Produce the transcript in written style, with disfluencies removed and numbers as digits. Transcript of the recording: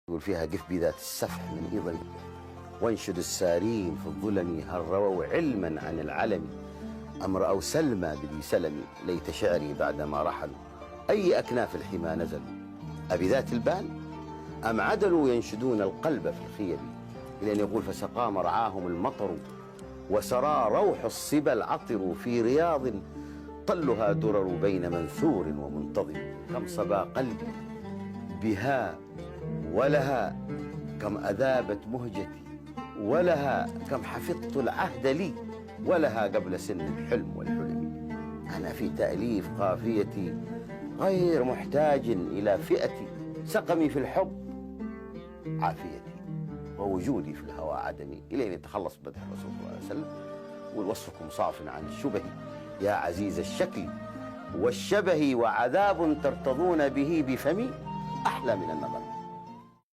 يقول فيها قف بذات السفح من إيضا وانشد السارين في الظلم هل رووا علما عن العلم أم رأوا سلمى بذي سلم ليت شعري بعدما رحلوا أي أكناف الحمى نزلوا أبذات البال أم عدلوا ينشدون القلب في الخيم إلى أن يقول فسقى مرعاهم المطر وسرى روح الصبا العطر في رياض طلها درر بين منثور ومنتظم كم صبا قلبي بها ولها كم أذابت مهجتي ولها كم حفظت العهد لي ولها قبل سن الحلم والحلم أنا في تأليف قافيتي غير محتاج إلى فئتي سقمي في الحب عافيتي ووجودي في الهوى عدمي إلى أن يتخلص بدح الرسول صلى الله عليه وسلم والوصفكم صاف عن الشبه يا عزيز الشكل والشبه وعذاب ترتضون به بفمي أحلى من النظر